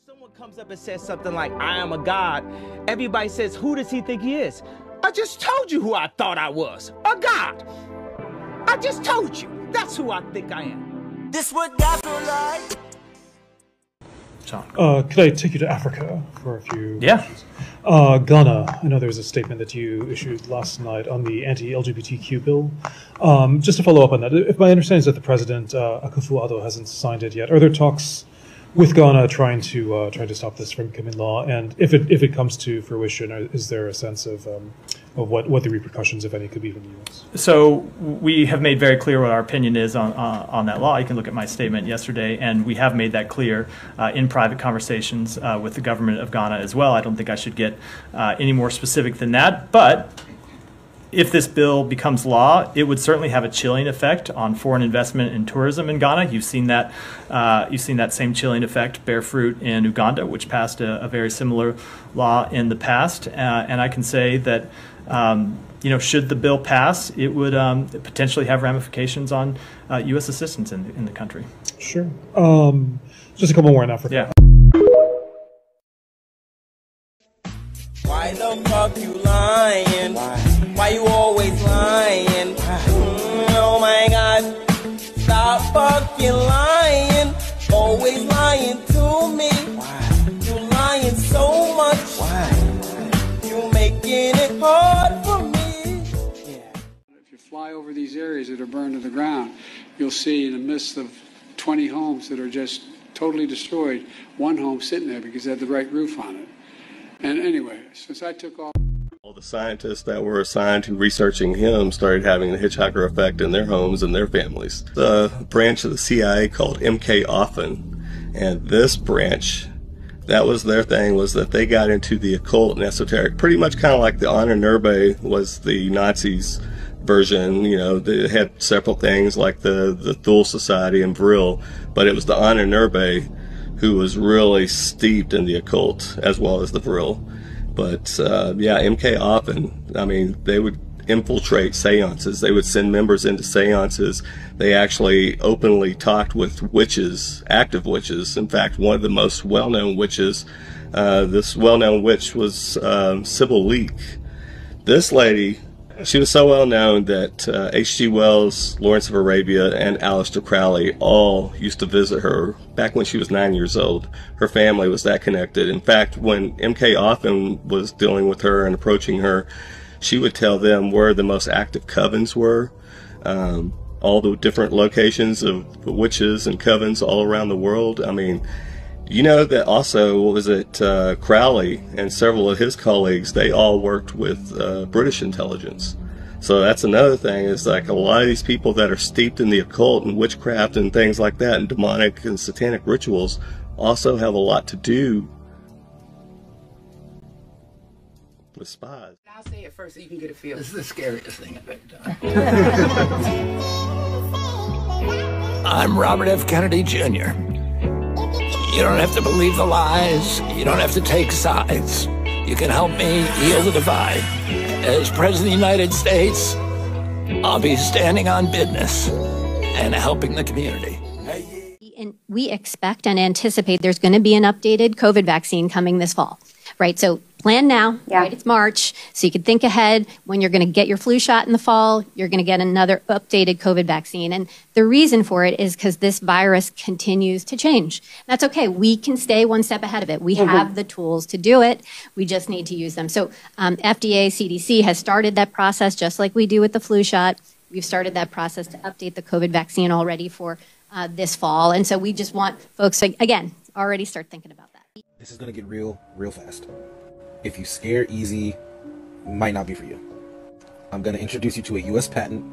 Someone comes up and says something like, I am a god, everybody says, who does he think he is? I just told you who I thought I was, a god. I just told you, that's who I think I am. This what God feel like. Could I take you to Africa for a few questions? Ghana, I know there was a statement that you issued last night on the anti-LGBTQ bill. Just to follow up on that, if my understanding is that the president, Akufo-Addo, hasn't signed it yet, are there talks with Ghana trying to stop this from becoming law? And if it comes to fruition, is there a sense of what the repercussions, if any, could be from the U.S.? So we have made very clear what our opinion is on that law. You can look at my statement yesterday, and we have made that clear in private conversations with the government of Ghana as well. I don't think I should get any more specific than that, but if this bill becomes law, it would certainly have a chilling effect on foreign investment and tourism in Ghana. You've seen that same chilling effect bear fruit in Uganda, which passed a very similar law in the past. And I can say that should the bill pass, it would potentially have ramifications on U.S. assistance in the country. Sure. Just a couple more in Africa. Yeah. Why the fuck you lying? Why you always lying? Oh my God, stop fucking lying. Always lying to me. You lying so much. You making it hard for me. If you fly over these areas that are burned to the ground, you'll see in the midst of 20 homes that are just totally destroyed, one home sitting there because it had the right roof on it. And anyway, since I took off... All the scientists that were assigned to researching him started having the hitchhiker effect in their homes and their families. The branch of the CIA called MK Often, and this branch, that was their thing, was that they got into the occult and esoteric, pretty much kind of like the Ahnenerbe was the Nazis' version. You know, they had several things like the Thule Society and Vril, but it was the Ahnenerbe who was really steeped in the occult as well as the Vril. But yeah, MK Often, I mean, they would infiltrate seances. They would send members into seances. They actually openly talked with witches, active witches. In fact, one of the most well-known witches, this well-known witch was Sybil Leek. This lady, she was so well known that H.G. Wells, Lawrence of Arabia, and Aleister Crowley all used to visit her back when she was 9 years old. Her family was that connected. In fact, when MK Often was dealing with her and approaching her, she would tell them where the most active covens were, all the different locations of witches and covens all around the world. I mean, you know that also, what was it, Crowley and several of his colleagues, they all worked with British intelligence. So that's another thing, is like a lot of these people that are steeped in the occult and witchcraft and things like that, and demonic and satanic rituals, also have a lot to do with spies. I'll say it first so you can get a feel. This is the scariest thing I've ever done. I'm Robert F. Kennedy Jr. You don't have to believe the lies. You don't have to take sides. You can help me heal the divide. As President of the United States, I'll be standing on business and helping the community. And we expect and anticipate there's going to be an updated COVID vaccine coming this fall, right? So plan now, right? It's March, so you can think ahead. When you're going to get your flu shot in the fall, you're going to get another updated COVID vaccine. And the reason for it is because this virus continues to change. That's okay. We can stay one step ahead of it. We have the tools to do it. We just need to use them. So FDA, CDC has started that process just like we do with the flu shot. We've started that process to update the COVID vaccine already for this fall. And so we just want folks to, again, already start thinking about that. This is going to get real fast. If you scare easy, might not be for you. I'm going to introduce you to a U.S. patent,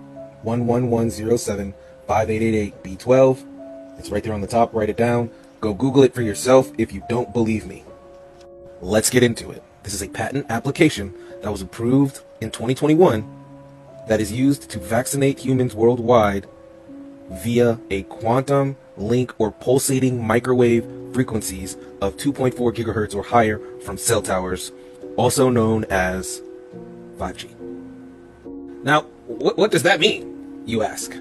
111075888B12. It's right there on the top. Write it down. Go Google it for yourself if you don't believe me. Let's get into it. This is a patent application that was approved in 2021 that is used to vaccinate humans worldwide via a quantum link or pulsating microwave frequencies of 2.4 gigahertz or higher from cell towers, also known as 5G. Now, what does that mean, you ask?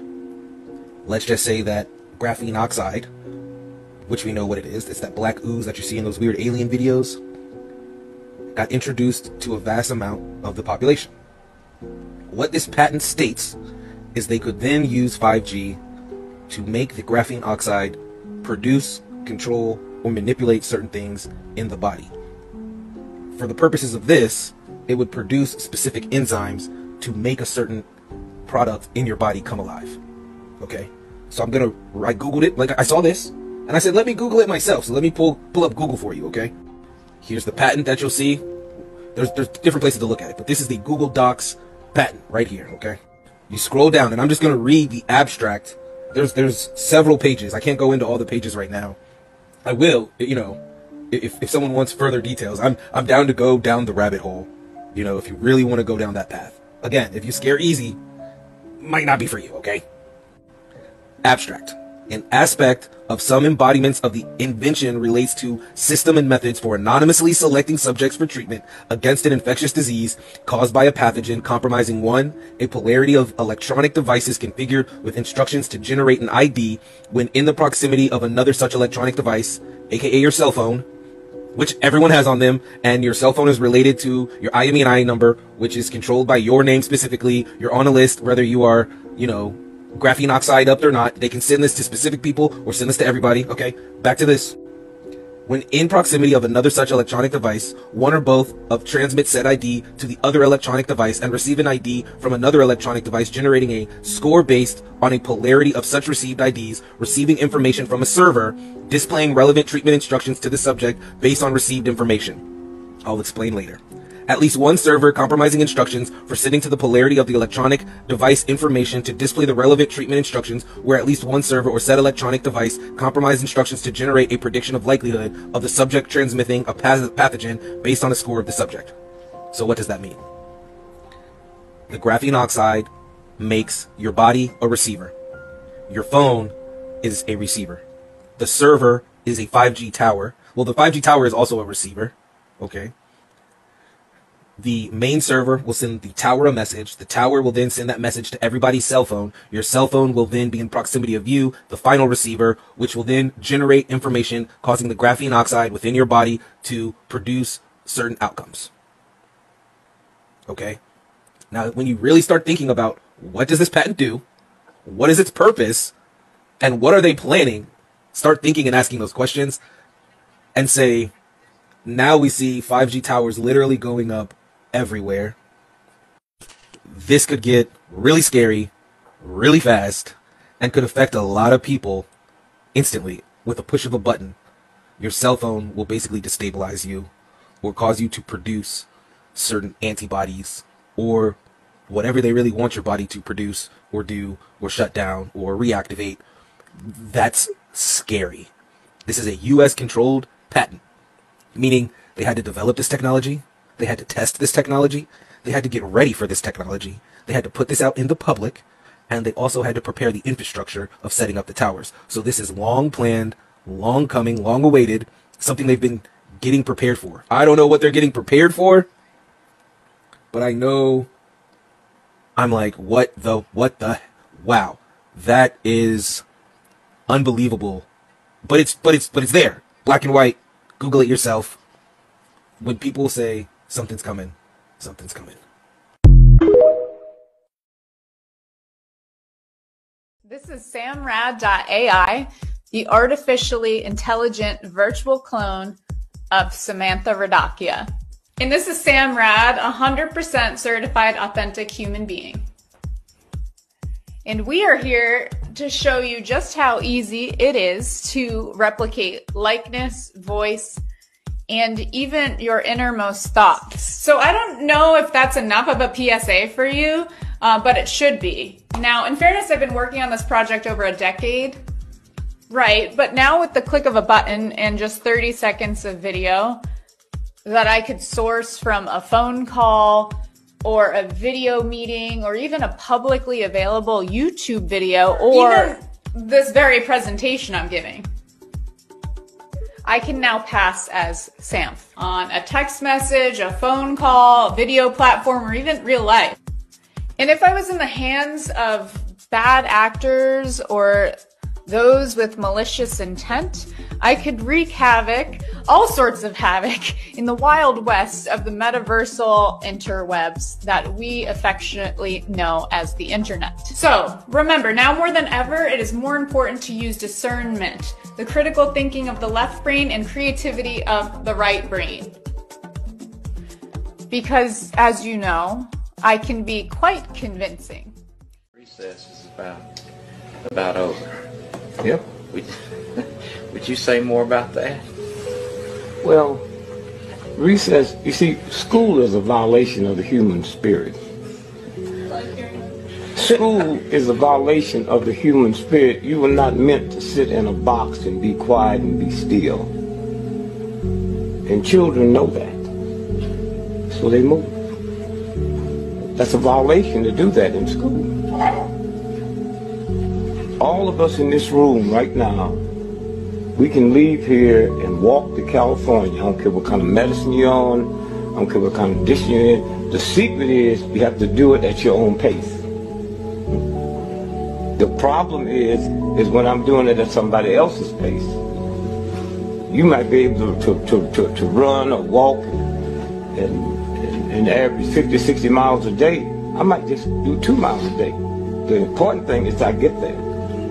Let's just say that graphene oxide which we know what it is, it's that black ooze that you see in those weird alien videos, got introduced to a vast amount of the population. What this patent states is they could then use 5G to make the graphene oxide produce, control, or manipulate certain things in the body. For the purposes of this, it would produce specific enzymes to make a certain product in your body come alive. Okay? So I Googled it, like I saw this, and I said, let me Google it myself. So let me pull up Google for you, okay? Here's the patent that you'll see. There's different places to look at it, but this is the Google Docs patent right here, okay? You scroll down, and I'm just gonna read the abstract. There's several pages. I can't go into all the pages right now. I will, you know, if someone wants further details, I'm down to go down the rabbit hole, you know, if you really want to go down that path. Again, if you scare easy, might not be for you, okay? Abstract. An aspect of some embodiments of the invention relates to system and methods for anonymously selecting subjects for treatment against an infectious disease caused by a pathogen compromising 1. A polarity of electronic devices configured with instructions to generate an ID when in the proximity of another such electronic device, aka your cell phone, which everyone has on them, and your cell phone is related to your IMEI number, which is controlled by your name specifically. You're on a list, whether you are, you know, graphene oxide up or not. They can send this to specific people or send this to everybody. Okay, back to this. When in proximity of another such electronic device, one or both of transmit said ID to the other electronic device and receive an ID from another electronic device, generating a score based on a polarity of such received IDs, receiving information from a server, displaying relevant treatment instructions to the subject based on received information. I'll explain later. At least one server compromising instructions for sending to the polarity of the electronic device information to display the relevant treatment instructions, where at least one server or said electronic device compromised instructions to generate a prediction of likelihood of the subject transmitting a pathogen based on a score of the subject. So what does that mean? The graphene oxide makes your body a receiver. Your phone is a receiver. The server is a 5G tower. Well, the 5G tower is also a receiver. Okay. The main server will send the tower a message. The tower will then send that message to everybody's cell phone. Your cell phone will then be in proximity of you, the final receiver, which will then generate information causing the graphene oxide within your body to produce certain outcomes. Okay? Now, when you really start thinking about what does this patent do, what is its purpose, and what are they planning, start thinking and asking those questions and say, now we see 5G towers literally going up everywhere. This could get really scary, really fast, and could affect a lot of people instantly with a push of a button. Your cell phone will basically destabilize you or cause you to produce certain antibodies or whatever they really want your body to produce or do or shut down or reactivate. That's scary. This is a US controlled patent, meaning they had to develop this technology. They had to test this technology. They had to get ready for this technology. They had to put this out in the public. And they also had to prepare the infrastructure of setting up the towers. So this is long planned, long coming, long awaited, something they've been getting prepared for. I don't know what they're getting prepared for, but I know I'm like, what the, wow, that is unbelievable. But it's there. Black and white. Google it yourself. When people say something's coming, something's coming. This is samrad.ai, the artificially intelligent virtual clone of Samantha Radakia. And this is Sam Rad, 100% certified authentic human being. And we are here to show you just how easy it is to replicate likeness, voice, and even your innermost thoughts. So I don't know if that's enough of a PSA for you, but it should be. Now, in fairness, I've been working on this project over a decade, right? But now with the click of a button and just 30 seconds of video that I could source from a phone call or a video meeting or even a publicly available YouTube video or even this very presentation I'm giving, I can now pass as Sam on a text message, a phone call, a video platform, or even real life. And if I was in the hands of bad actors or those with malicious intent, I could wreak havoc, all sorts of havoc, in the wild west of the metaversal interwebs that we affectionately know as the internet. So remember, now more than ever, it is more important to use discernment, the critical thinking of the left brain and creativity of the right brain. Because, as you know, I can be quite convincing. Recess is about over. Yep. Would you say more about that? Well, recess, you see, school is a violation of the human spirit. School is a violation of the human spirit. You were not meant to sit in a box and be quiet and be still. And children know that. So they move. That's a violation to do that in school. All of us in this room right now, we can leave here and walk to California. I don't care what kind of medicine you're on. I don't care what kind of condition you're in. The secret is you have to do it at your own pace. The problem is when I'm doing it at somebody else's pace. You might be able to run or walk and average 50, 60 miles a day. I might just do 2 miles a day. The important thing is I get there.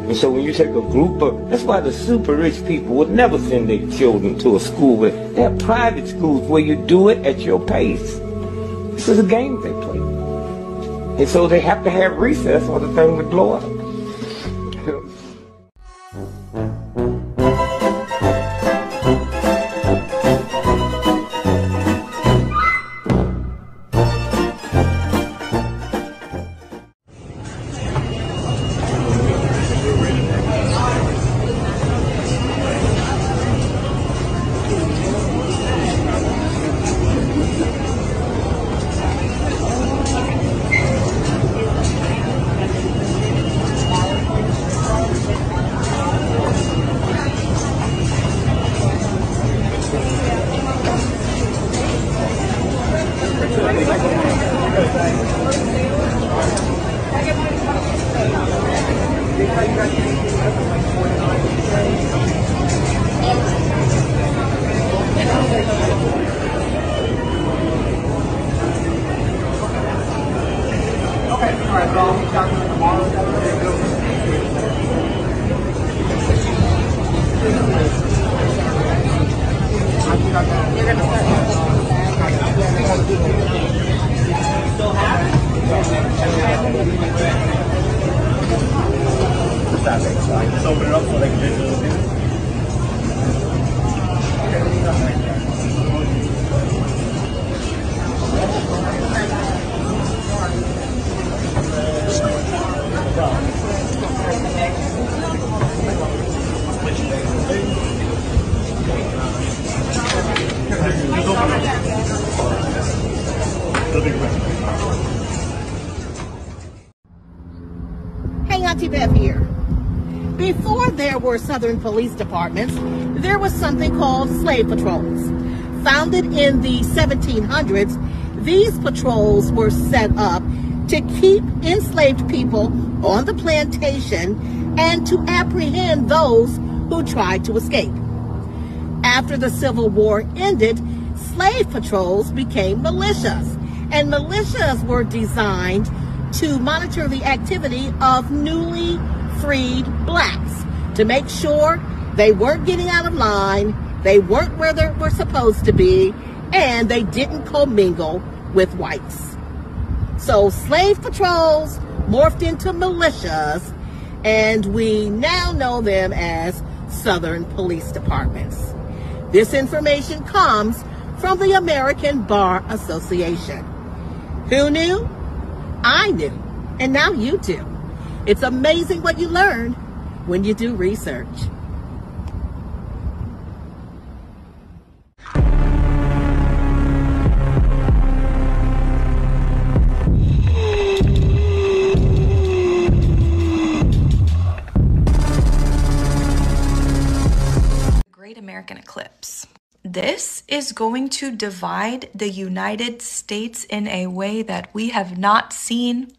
And so when you take a group of, that's why the super rich people would never send their children to a school where they have private schools where you do it at your pace. This is a game they play. And so they have to have recess or the thing would blow up. Just open it up so they can take those in. Hey, Auntie Bev here. Before there were Southern police departments, there was something called slave patrols. Founded in the 1700s, these patrols were set up to keep enslaved people on the plantation and to apprehend those who tried to escape. After the Civil War ended, slave patrols became militias, and militias were designed to monitor the activity of newly freed blacks to make sure they weren't getting out of line, they weren't where they were supposed to be, and they didn't commingle with whites. So slave patrols morphed into militias, and we now know them as Southern police departments. This information comes from the American Bar Association. Who knew? I knew, and now you do. It's amazing what you learn when you do research. Great American Eclipse. This is going to divide the United States in a way that we have not seen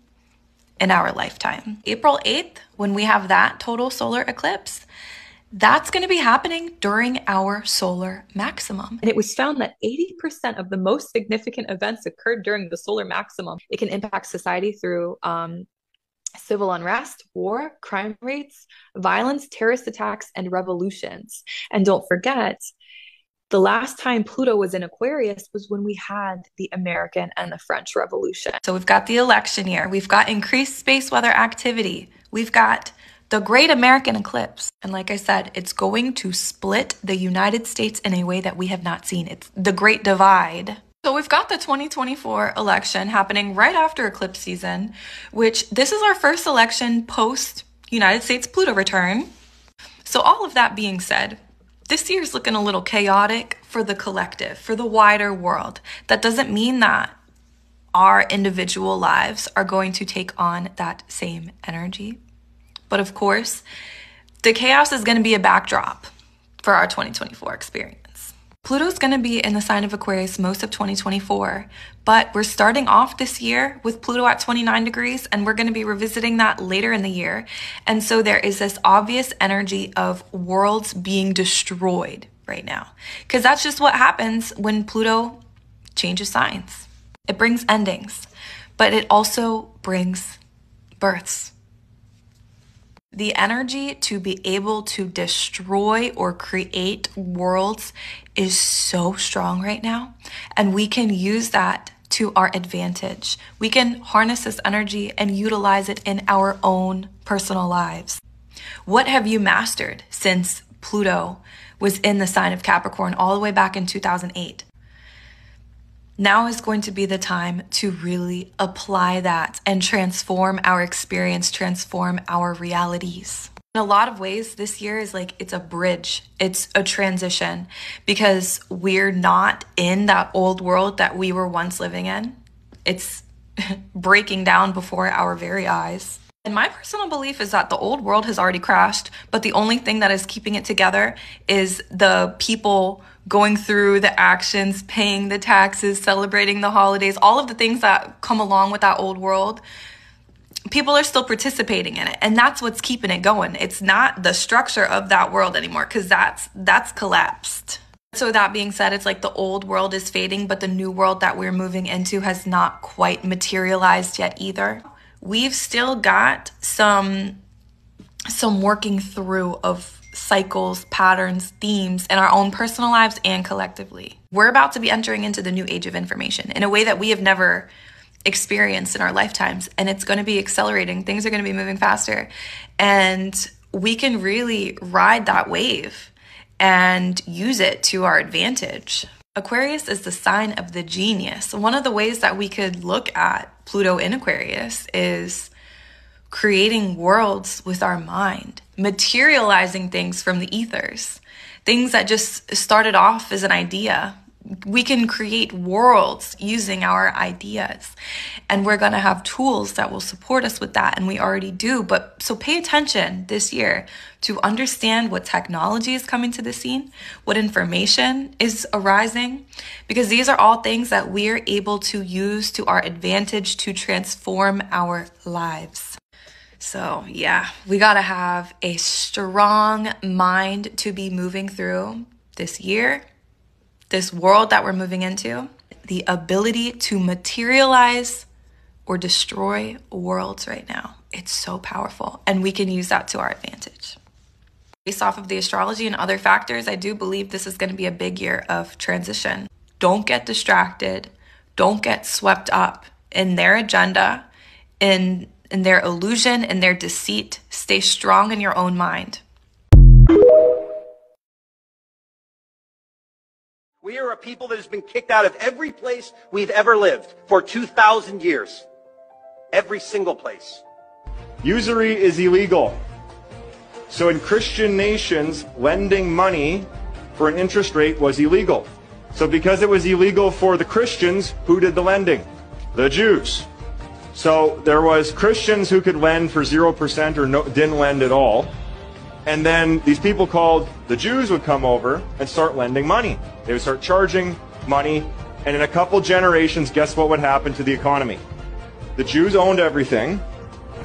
in our lifetime. April 8th, when we have that total solar eclipse, That's going to be happening during our solar maximum. And it was found that 80% of the most significant events occurred during the solar maximum. It can impact society through civil unrest, war, crime rates, violence, terrorist attacks, and revolutions. And don't forget, the last time Pluto was in Aquarius was when we had the American and the French Revolution. So we've got the election year, we've got increased space weather activity, we've got the Great American Eclipse. And like I said, it's going to split the United States in a way that we have not seen. It's the Great Divide. So we've got the 2024 election happening right after eclipse season, which this is our first election post United States Pluto return. So all of that being said, this year is looking a little chaotic for the collective, for the wider world. That doesn't mean that our individual lives are going to take on that same energy. But of course, the chaos is going to be a backdrop for our 2024 experience. Pluto's going to be in the sign of Aquarius most of 2024, but we're starting off this year with Pluto at 29 degrees, and we're going to be revisiting that later in the year. And so there is this obvious energy of worlds being destroyed right now, because that's just what happens when Pluto changes signs. It brings endings, but it also brings births. The energy to be able to destroy or create worlds is so strong right now, and we can use that to our advantage. We can harness this energy and utilize it in our own personal lives. What have you mastered since Pluto was in the sign of Capricorn all the way back in 2008? Now is going to be the time to really apply that and transform our experience, transform our realities. In a lot of ways, this year is like, it's a bridge. It's a transition because we're not in that old world that we were once living in. It's breaking down before our very eyes. And my personal belief is that the old world has already crashed, but the only thing that is keeping it together is the people going through the actions, paying the taxes, celebrating the holidays, all of the things that come along with that old world. People are still participating in it, and that's what's keeping it going. It's not the structure of that world anymore, because that's collapsed. So that being said, it's like the old world is fading, but the new world that we're moving into has not quite materialized yet either. We've still got some working through of cycles, patterns, themes in our own personal lives and collectively. We're about to be entering into the new age of information in a way that we have never experienced in our lifetimes, and it's going to be accelerating. Things are going to be moving faster, and we can really ride that wave and use it to our advantage. Aquarius is the sign of the genius. One of the ways that we could look at Pluto in Aquarius is creating worlds with our mind, materializing things from the ethers, things that just started off as an idea. We can create worlds using our ideas, and we're going to have tools that will support us with that, and we already do. But so pay attention this year to understand what technology is coming to the scene, what information is arising, because these are all things that we're able to use to our advantage to transform our lives. So yeah, we got to have a strong mind to be moving through this year, this world that we're moving into, the ability to materialize or destroy worlds right now. It's so powerful, and we can use that to our advantage. Based off of the astrology and other factors, I do believe this is going to be a big year of transition. Don't get distracted. Don't get swept up in their agenda, in their illusion, in their deceit. Stay strong in your own mind. We are a people that has been kicked out of every place we've ever lived for 2,000 years. Every single place. Usury is illegal. So in Christian nations, lending money for an interest rate was illegal. So because it was illegal for the Christians, who did the lending? The Jews. So there was Christians who could lend for 0% or didn't lend at all. And then these people called the Jews would come over and start lending money. They would start charging money, and in a couple generations, guess what would happen to the economy? The Jews owned everything,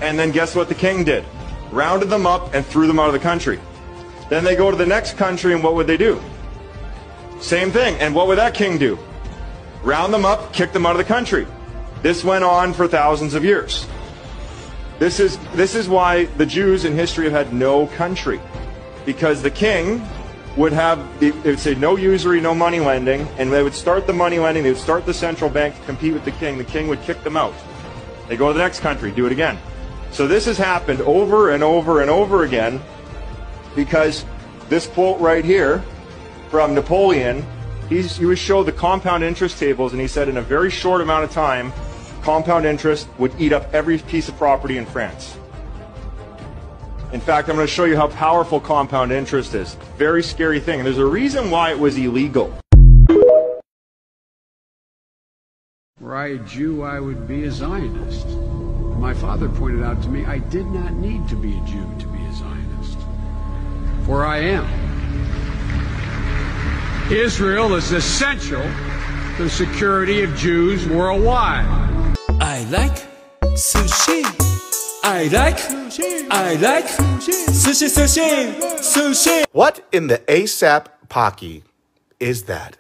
and then guess what the king did? Rounded them up and threw them out of the country. Then they go to the next country, and what would they do? Same thing. And what would that king do? Round them up, kick them out of the country. This went on for thousands of years. This is why the Jews in history have had no country. Because the king would say no usury, no money lending, and they would start the money lending, they would start the central bank to compete with the king would kick them out. They go to the next country, do it again. So this has happened over and over and over again, because this quote right here from Napoleon, he would show the compound interest tables, and he said in a very short amount of time, compound interest would eat up every piece of property in France. In fact, I'm going to show you how powerful compound interest is. Very scary thing. And there's a reason why it was illegal. Were I a Jew, I would be a Zionist. My father pointed out to me I did not need to be a Jew to be a Zionist. For I am. Israel is essential to the security of Jews worldwide. I like sushi. I like sushi. What in the ASAP Pocky is that?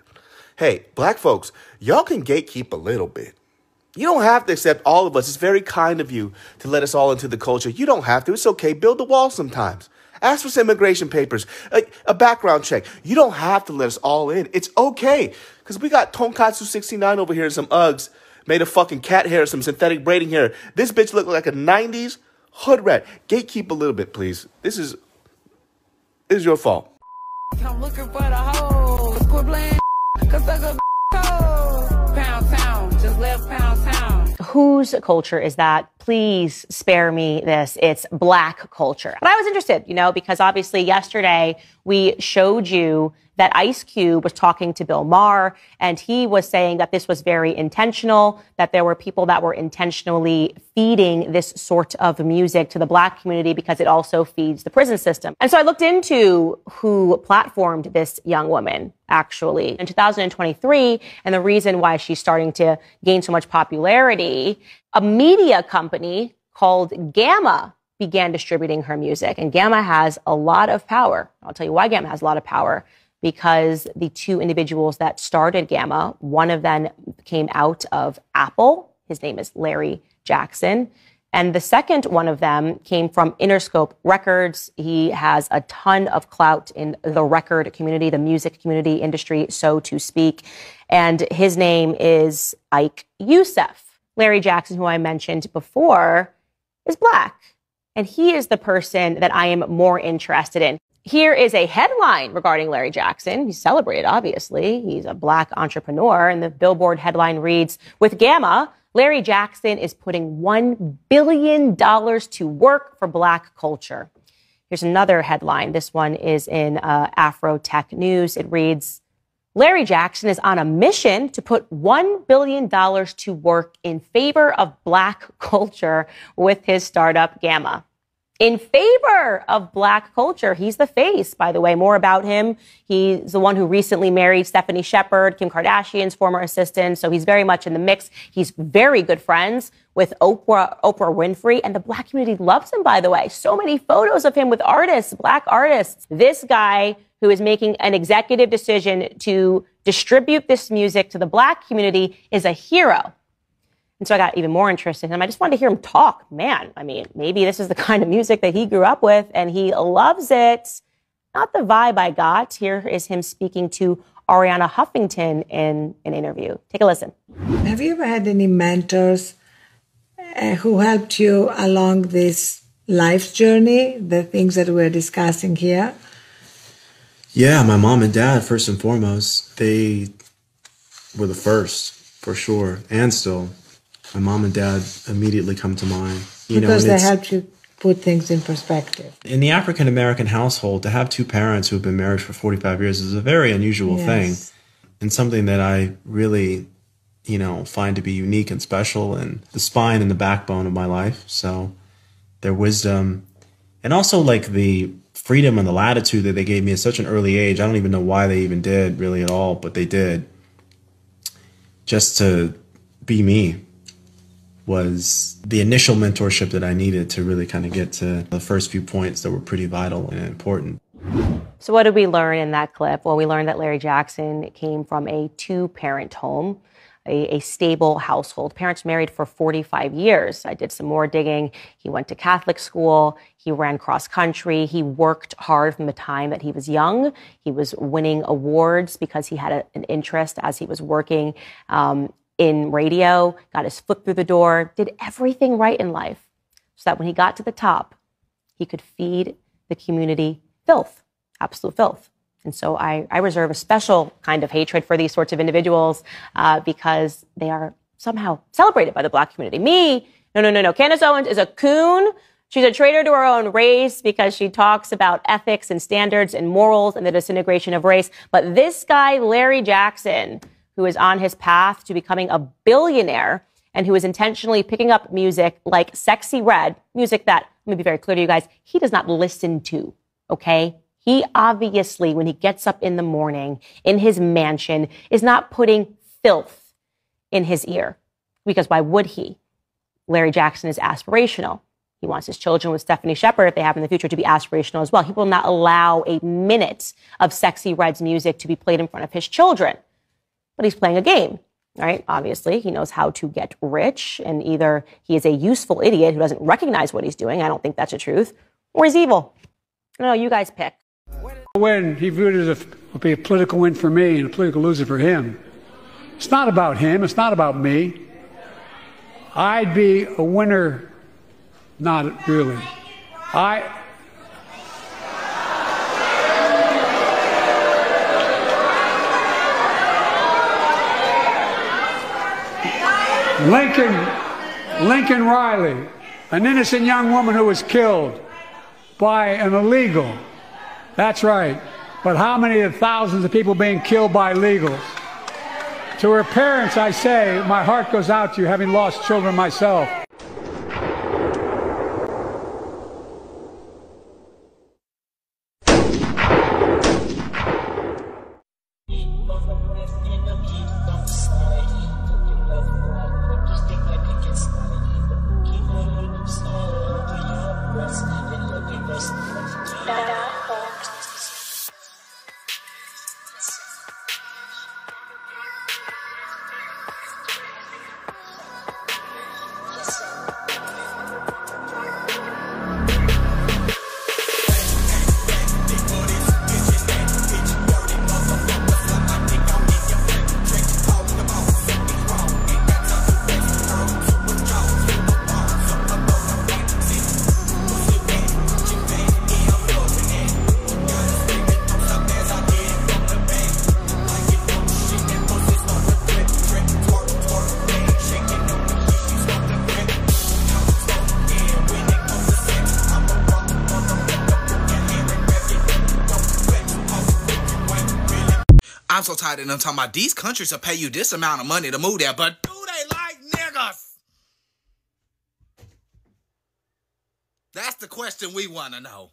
Hey, black folks, y'all can gatekeep a little bit. You don't have to accept all of us. It's very kind of you to let us all into the culture. You don't have to. It's okay. Build a wall sometimes. Ask for some immigration papers, a background check. You don't have to let us all in. It's okay. Because we got Tonkatsu 69 over here and some Uggs made of fucking cat hair, some synthetic braiding hair. This bitch looked like a 90s hood rat. Gatekeep a little bit, please. This is your fault. I'm looking for the hoes. Quit playing, cause I go cold. Pound Town, just left Pound Town. Whose culture is that? Please spare me this. It's black culture. But I was interested, because obviously yesterday we showed you that Ice Cube was talking to Bill Maher, and he was saying that this was very intentional, that there were people that were intentionally feeding this sort of music to the black community because it also feeds the prison system. And so I looked into who platformed this young woman, actually, in 2023, and the reason why she's starting to gain so much popularity. A media company called Gamma began distributing her music, and Gamma has a lot of power. I'll tell you why Gamma has a lot of power. Because the two individuals that started Gamma, one of them came out of Apple. His name is Larry Jackson. And the second one of them came from Interscope Records. He has a ton of clout in the record community, the music community industry, so to speak. And his name is Ike Youssef. Larry Jackson, who I mentioned before, is black. And he is the person that I am more interested in. Here is a headline regarding Larry Jackson. He's celebrated, obviously. He's a black entrepreneur. And the Billboard headline reads, with Gamma, Larry Jackson is putting $1 billion to work for black culture. Here's another headline. This one is in Afro Tech News. It reads, Larry Jackson is on a mission to put $1 billion to work in favor of black culture with his startup Gamma. In favor of black culture. He's the face, by the way. More about him. He's the one who recently married Stephanie Shepard, Kim Kardashian's former assistant. So he's very much in the mix. He's very good friends with Oprah Winfrey. And the black community loves him, by the way. So many photos of him with artists, black artists. This guy who is making an executive decision to distribute this music to the black community is a hero. And so I got even more interested in him. I just wanted to hear him talk. Man, I mean, maybe this is the kind of music that he grew up with and he loves it. Not the vibe I got. Here is him speaking to Ariana Huffington in an interview. Take a listen. Have you ever had any mentors who helped you along this life journey, the things that we're discussing here? Yeah, my mom and dad, first and foremost. They were the first, for sure, and still. My mom and dad immediately come to mind. Because they helped you put things in perspective. In the African-American household, to have two parents who have been married for 45 years is a very unusual thing. And something that I really, find to be unique and special and the spine and the backbone of my life. So their wisdom and also like the freedom and the latitude that they gave me at such an early age. I don't even know why they even did really at all, but they did. Just to be me was the initial mentorship that I needed to really kind of get to the first few points that were pretty vital and important. So what did we learn in that clip? Well, we learned that Larry Jackson came from a two-parent home, a stable household. Parents married for 45 years. I did some more digging. He went to Catholic school. He ran cross country. He worked hard from the time that he was young. He was winning awards because he had an interest as he was working in radio, got his foot through the door, did everything right in life so that when he got to the top, he could feed the community filth, absolute filth. And so I reserve a special kind of hatred for these sorts of individuals because they are somehow celebrated by the Black community. Me, no. Candace Owens is a coon. She's a traitor to her own race because she talks about ethics and standards and morals and the disintegration of race. But this guy, Larry Jackson, who is on his path to becoming a billionaire and who is intentionally picking up music like Sexy Red, music that, let me be very clear to you guys, he does not listen to, okay? He obviously, when he gets up in the morning in his mansion, is not putting filth in his ear. Because why would he? Larry Jackson is aspirational. He wants his children with Stephanie Shepard, if they have in the future, to be aspirational as well. He will not allow a minute of Sexy Red's music to be played in front of his children. But he's playing a game, right? Obviously, he knows how to get rich, and either he is a useful idiot who doesn't recognize what he's doing, I don't think that's the truth, or he's evil. No, you guys pick. Win, he viewed it as a political win for me and a political loser for him. It's not about him. It's not about me. I'd be a winner. Not really. Lincoln Riley, an innocent young woman who was killed by an illegal. That's right. But how many of the thousands of people being killed by illegals? To her parents, I say, my heart goes out to you, having lost children myself. I'm so tired of them talking about these countries will pay you this amount of money to move there, but do they like niggas? That's the question we want to know.